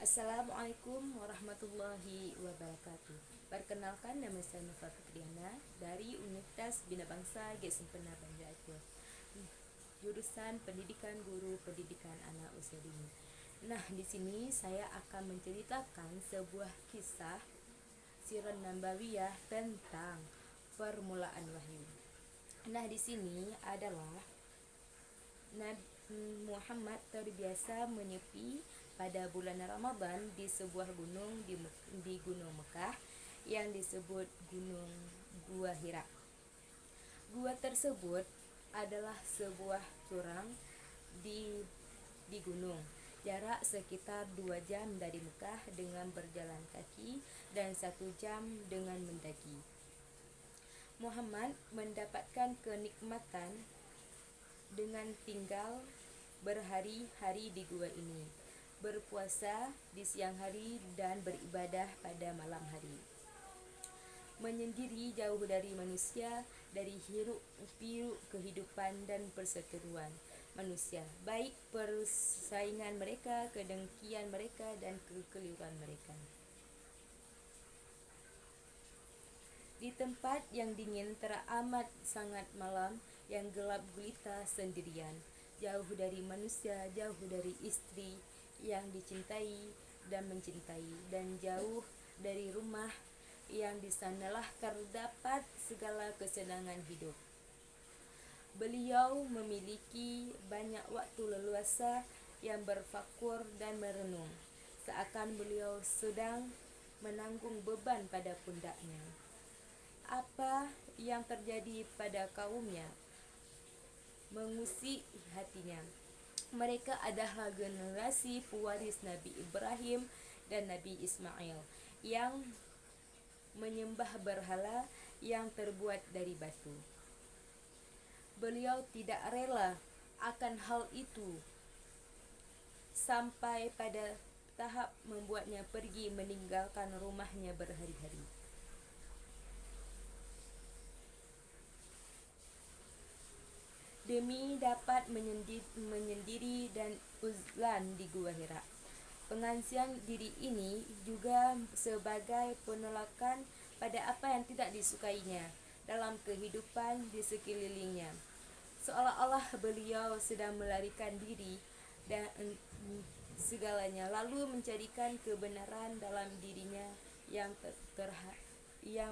Assalamualaikum warahmatullahi wabarakatuh. Perkenalkan, nama saya Nova Fitriana dari Universitas Bina Bangsa Gek Sempena Banda Aceh. Jurusan Pendidikan Guru Pendidikan Anak Usia Dini. Nah, di sini saya akan menceritakan sebuah kisah Sirah Nabawiyah tentang permulaan wahyu. Nah, di sini adalah Nabi Muhammad terbiasa menyepi pada bulan Ramadan di sebuah gunung di Gunung Mekah yang disebut Gunung Gua Hira. Gua tersebut adalah sebuah jurang di gunung. Jarak sekitar 2 jam dari Mekah dengan berjalan kaki dan 1 jam dengan mendaki. Muhammad mendapatkan kenikmatan dengan tinggal berhari-hari di gua ini, berpuasa di siang hari dan beribadah pada malam hari. Menyendiri jauh dari manusia, dari hiruk-pikuk kehidupan dan perseteruan manusia, baik persaingan mereka, kedengkian mereka dan kekeliruan mereka. Di tempat yang dingin teramat sangat malam, yang gelap gulita sendirian, jauh dari manusia, jauh dari istri yang dicintai dan mencintai, dan jauh dari rumah yang di sanalah terdapat segala kesenangan hidup. Beliau memiliki banyak waktu leluasa yang berfakur dan merenung, seakan beliau sedang menanggung beban pada pundaknya. Apa yang terjadi pada kaumnya mengusik hatinya. Mereka adalah generasi pewaris Nabi Ibrahim dan Nabi Ismail yang menyembah berhala yang terbuat dari batu. Beliau tidak rela akan hal itu sampai pada tahap membuatnya pergi meninggalkan rumahnya berhari-hari. Demi dapat menyendiri dan uzlan di Gua Hira. Pengasihan diri ini juga sebagai penolakan pada apa yang tidak disukainya dalam kehidupan di sekelilingnya. Seolah-olah beliau sedang melarikan diri dan segalanya, lalu mencarikan kebenaran dalam dirinya yang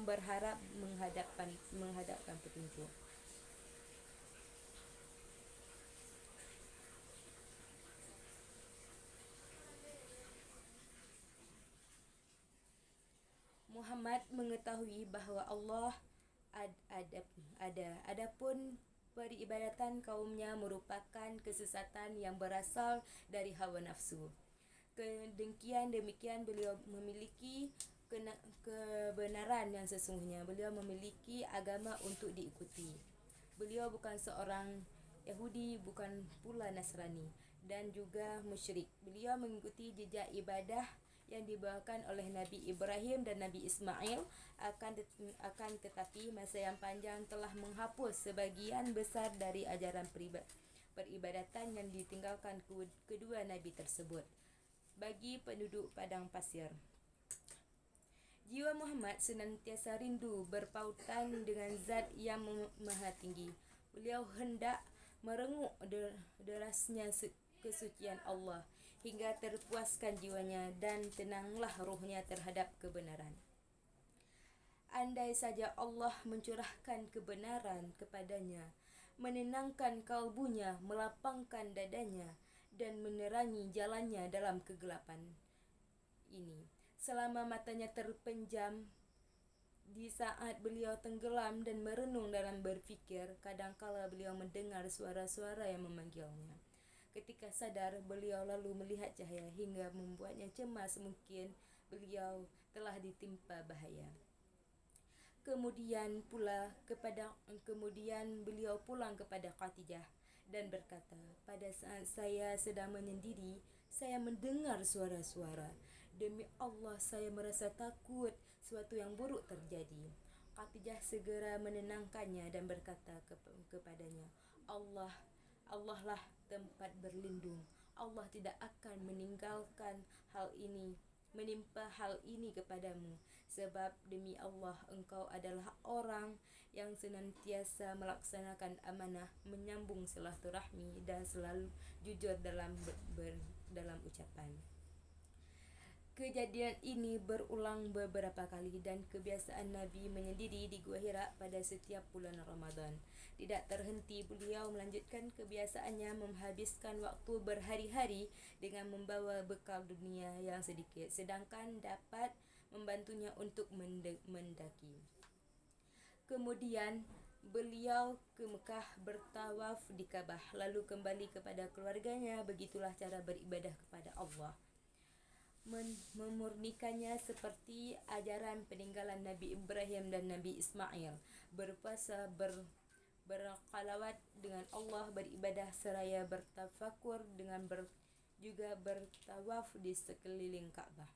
berharap menghadapkan petunjuk. Muhammad mengetahui bahawa Allah ada. Adapun peribadatan kaumnya merupakan kesesatan yang berasal dari hawa nafsu. Kedengkian demikian beliau memiliki kebenaran yang sesungguhnya. Beliau memiliki agama untuk diikuti. Beliau bukan seorang Yahudi, bukan pula Nasrani dan juga musyrik. Beliau mengikuti jejak ibadah yang dibawakan oleh Nabi Ibrahim dan Nabi Ismail, akan tetapi masa yang panjang telah menghapus sebagian besar dari ajaran peribadatan yang ditinggalkan kedua Nabi tersebut bagi penduduk padang pasir. Jiwa Muhammad senantiasa rindu berpautan dengan zat yang maha tinggi. Beliau hendak merenguk derasnya kesucian Allah hingga terpuaskan jiwanya dan tenanglah ruhnya terhadap kebenaran. Andai saja Allah mencurahkan kebenaran kepadanya, menenangkan kalbunya, melapangkan dadanya dan menerangi jalannya dalam kegelapan ini. Selama matanya terpenjam di saat beliau tenggelam dan merenung dalam berfikir, kadangkala beliau mendengar suara-suara yang memanggilnya. Ketika sadar, beliau lalu melihat cahaya hingga membuatnya cemas, mungkin beliau telah ditimpa bahaya. Kemudian beliau pulang kepada Khadijah dan berkata, pada saat saya sedang menyendiri, saya mendengar suara-suara. Demi Allah, saya merasa takut sesuatu yang buruk terjadi. Khadijah segera menenangkannya dan berkata kepadanya, Allah lah tempat berlindung. Allah tidak akan menimpa hal ini kepadamu, sebab demi Allah engkau adalah orang yang senantiasa melaksanakan amanah, menyambung silaturahmi dan selalu jujur dalam ucapan. Kejadian ini berulang beberapa kali dan kebiasaan Nabi menyendiri di Gua Hira pada setiap bulan Ramadan. Tidak terhenti beliau melanjutkan kebiasaannya menghabiskan waktu berhari-hari dengan membawa bekal dunia yang sedikit, sedangkan dapat membantunya untuk mendaki. Kemudian beliau ke Mekah bertawaf di Kaabah lalu kembali kepada keluarganya. Begitulah cara beribadah kepada Allah, memurnikannya seperti ajaran peninggalan Nabi Ibrahim dan Nabi Ismail, berpuasa, berqalawat dengan Allah, beribadah seraya bertafakur dengan juga bertawaf di sekeliling Ka'bah.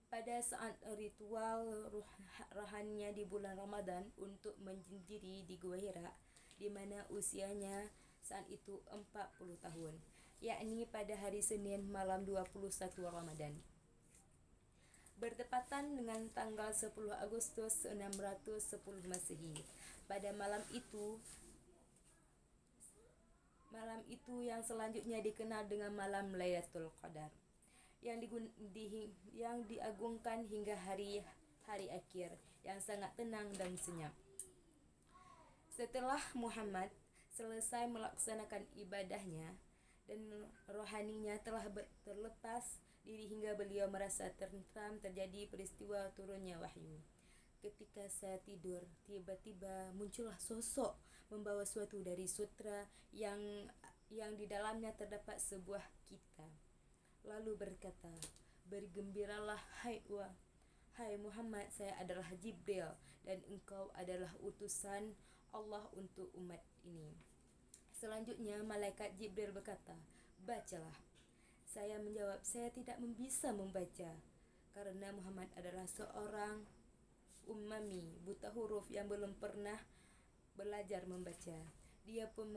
Pada saat ritual rohaninya di bulan Ramadan untuk menyendiri di Gua Hira, di mana usianya saat itu 40 tahun, yakni pada hari Senin malam 21 Ramadan, bertepatan dengan tanggal 10 Agustus 610 Masehi. Pada malam itu yang selanjutnya dikenal dengan malam Lailatul Qadar, yang diagungkan hingga hari akhir yang sangat tenang dan senyap. Setelah Muhammad selesai melaksanakan ibadahnya dan rohaninya telah terlepas diri hingga beliau merasa tentram, terjadi peristiwa turunnya wahyu. Ketika saya tidur, tiba-tiba muncullah sosok membawa suatu dari sutra yang di dalamnya terdapat sebuah kitab. Lalu berkata, "Bergembiralah hai Muhammad, saya adalah Jibril dan engkau adalah utusan Allah untuk umat ini." Selanjutnya malaikat Jibril berkata, "Bacalah." Saya menjawab, "Saya tidak bisa membaca karena Muhammad adalah seorang ummami, buta huruf yang belum pernah belajar membaca." Dia pun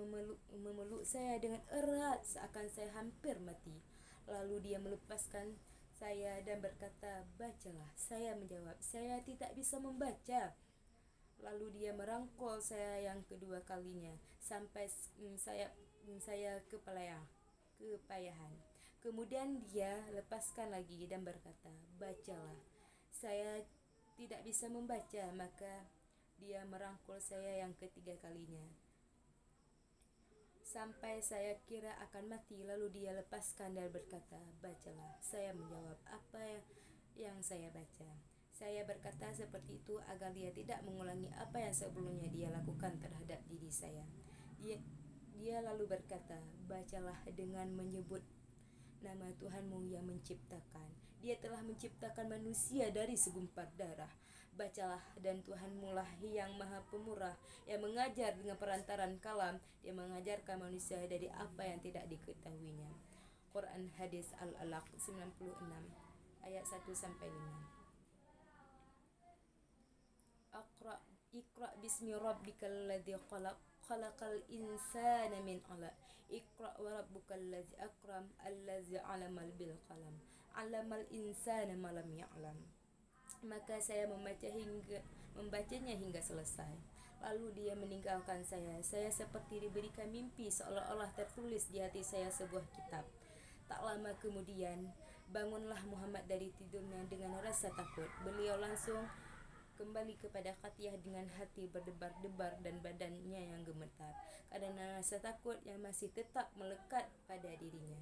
memeluk saya dengan erat seakan saya hampir mati. Lalu dia melepaskan saya dan berkata, "Bacalah." Saya menjawab, "Saya tidak bisa membaca." Lalu dia merangkul saya yang kedua kalinya sampai saya kepayahan. Kemudian dia lepaskan lagi dan berkata, "Bacalah." Saya tidak bisa membaca, maka dia merangkul saya yang ketiga kalinya sampai saya kira akan mati. Lalu dia lepaskan dan berkata, "Bacalah." Saya menjawab, "Apa yang saya baca?" Saya berkata seperti itu agar dia tidak mengulangi apa yang sebelumnya dia lakukan terhadap diri saya. Dia lalu berkata, "Bacalah dengan menyebut nama Tuhanmu yang menciptakan. Dia telah menciptakan manusia dari segumpal darah. Bacalah, dan Tuhanmu lah yang maha pemurah, yang mengajar dengan perantaran kalam. Dia mengajarkan manusia dari apa yang tidak diketahuinya." Quran Hadis Al-Alaq 96 ayat 1-5. Iqra bismi rabbikal ladzi khalaq, khalaqal insana min 'alaq. Iqra wa rabbukal ladzi akram, allazi 'allamal bil qalam, 'allamal insana ma lam ya'lam. Maka saya membacanya hingga selesai. Lalu dia meninggalkan saya. Saya seperti diberikan mimpi, seolah-olah tertulis di hati saya sebuah kitab. Tak lama kemudian, bangunlah Muhammad dari tidurnya dengan rasa takut. Beliau langsung kembali kepada Qatiyah dengan hati berdebar-debar dan badannya yang gemetar karena rasa takut yang masih tetap melekat pada dirinya,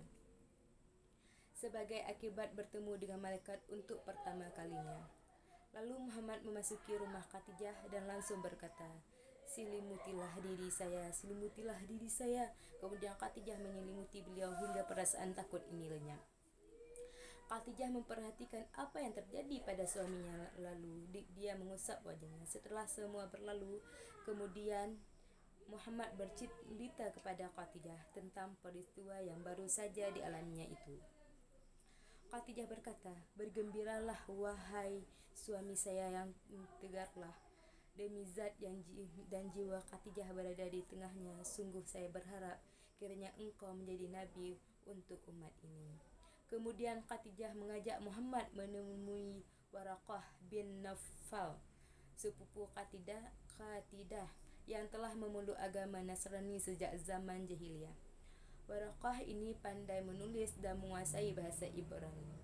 sebagai akibat bertemu dengan malaikat untuk pertama kalinya. Lalu Muhammad memasuki rumah Khadijah dan langsung berkata, selimutilah diri saya." Kemudian Khadijah menyelimuti beliau hingga perasaan takut ini lenyap. Khadijah memperhatikan apa yang terjadi pada suaminya, lalu dia mengusap wajahnya. Setelah semua berlalu, kemudian Muhammad bercerita kepada Khadijah tentang peristiwa yang baru saja dialaminya itu. Khadijah berkata, "Bergembiralah wahai suami saya yang tegarlah. Demi zat dan jiwa Khadijah berada di tengahnya, sungguh saya berharap kiranya engkau menjadi nabi untuk umat ini. Kemudian Khadijah mengajak Muhammad menemui Waraqah bin Nawfal, sepupu Khadidah yang telah memeluk agama Nasrani sejak zaman jahiliyah. Waraqah ini pandai menulis dan menguasai bahasa Ibrani,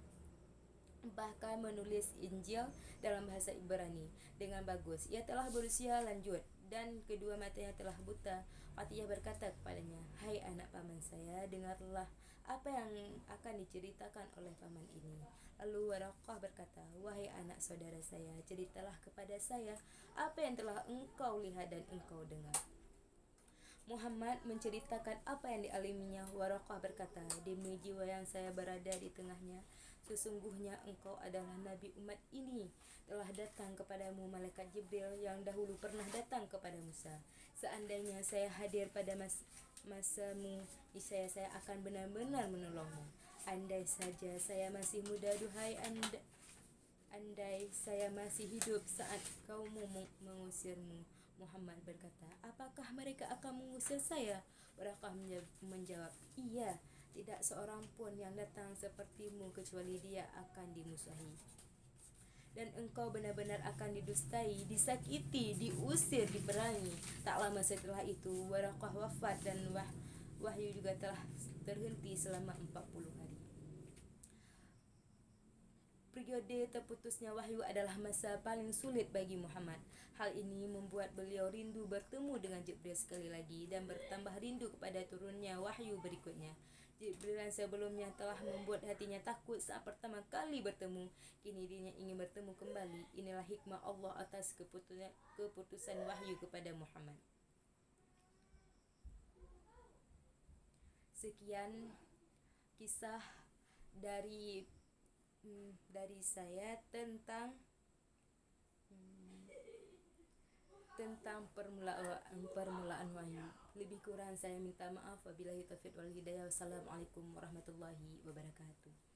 bahkan menulis Injil dalam bahasa Ibrani dengan bagus. Ia telah berusia lanjut dan kedua matanya telah buta. Khadijah berkata kepadanya, "Hai anak paman saya, dengarlah apa yang akan diceritakan oleh paman ini." Lalu Waraqah berkata, "Wahai anak saudara saya, ceritalah kepada saya apa yang telah engkau lihat dan engkau dengar." Muhammad menceritakan apa yang dialaminya. Waraqah berkata, "Demi jiwa yang saya berada di tengahnya, sesungguhnya engkau adalah nabi umat ini. Telah datang kepadamu malaikat Jibril yang dahulu pernah datang kepada Musa. Seandainya saya hadir pada masamu, niscaya saya akan benar-benar menolongmu. Andai saja saya masih muda, duhai andai saya masih hidup saat kaummu mengusirmu." Muhammad berkata, "Apakah mereka akan mengusir saya?" Waraqah menjawab, "Iya, tidak seorang pun yang datang sepertimu kecuali dia akan dimusuhi. Dan engkau benar-benar akan didustai, disakiti, diusir, diperangi." Tak lama setelah itu, Waraqah wafat dan wahyu juga telah terhenti selama 40 hari. Periode terputusnya wahyu adalah masa paling sulit bagi Muhammad. Hal ini membuat beliau rindu bertemu dengan Jibril sekali lagi dan bertambah rindu kepada turunnya wahyu berikutnya. Jibril yang sebelumnya telah membuat hatinya takut saat pertama kali bertemu, kini dirinya ingin bertemu kembali. Inilah hikmah Allah atas keputusan wahyu kepada Muhammad. Sekian kisah dari saya tentang permulaan wahyu. Lebih kurang saya minta maaf. Wabillahi taufiq wal hidayah. Wassalamualaikum warahmatullahi wabarakatuh.